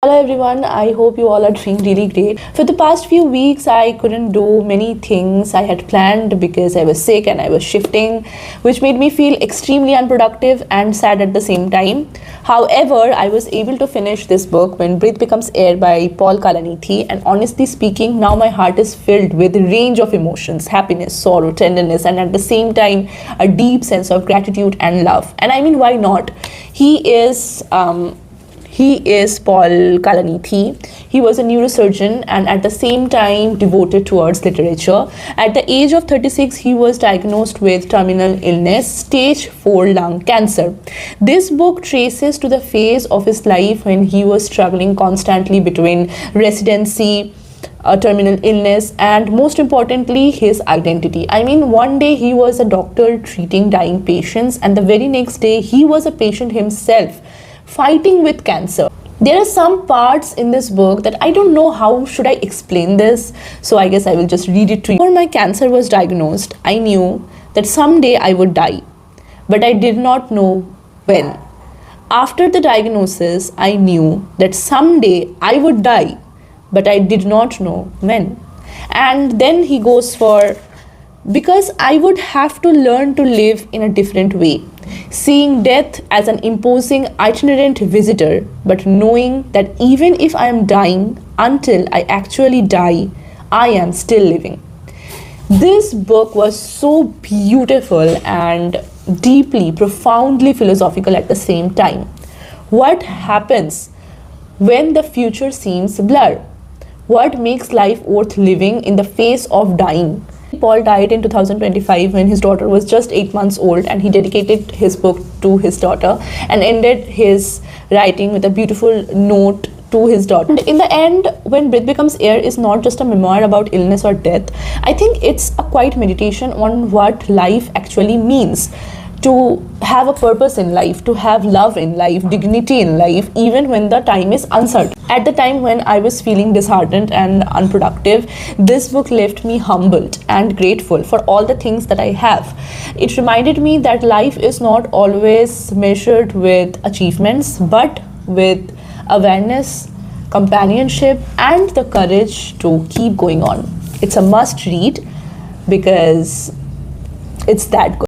Hello everyone, I hope you all are doing really great. For the past few weeks, I couldn't do many things I had planned because I was sick and I was shifting, which made me feel extremely unproductive and sad at the same time. However, I was able to finish this book, When Breath Becomes Air by Paul Kalanithi, and honestly speaking, now my heart is filled with a range of emotions, happiness, sorrow, tenderness, and at the same time, a deep sense of gratitude and love. And I mean, why not? He is Paul Kalanithi. He was a neurosurgeon and at the same time devoted towards literature. At the age of 36, he was diagnosed with terminal illness, stage 4 lung cancer. This book traces to the phase of his life when he was struggling constantly between residency, a terminal illness, and most importantly, his identity. I mean, one day he was a doctor treating dying patients, and the very next day he was a patient himself, fighting with cancer. There are some parts in this book that I don't know how should I explain this, so I guess I will just read it to you. Before my cancer was diagnosed, I knew that someday I would die, but I did not know when. After the diagnosis, I knew that someday I would die, but I did not know when. And then he goes for, because I would have to learn to live in a different way, seeing death as an imposing itinerant visitor, but knowing that even if I am dying, until I actually die, I am still living. This book was so beautiful and deeply, profoundly philosophical at the same time. What happens when the future seems blurred? What makes life worth living in the face of dying? Paul died in 2025 when his daughter was just 8 months old, and he dedicated his book to his daughter and ended his writing with a beautiful note to his daughter. And in the end, When Breath Becomes Air is not just a memoir about illness or death. I think it's a quiet meditation on what life actually means. To have a purpose in life, to have love in life, dignity in life, even when the time is uncertain. At the time when I was feeling disheartened and unproductive, this book left me humbled and grateful for all the things that I have. It reminded me that life is not always measured with achievements, but with awareness, companionship, and the courage to keep going on. It's a must read because it's that good.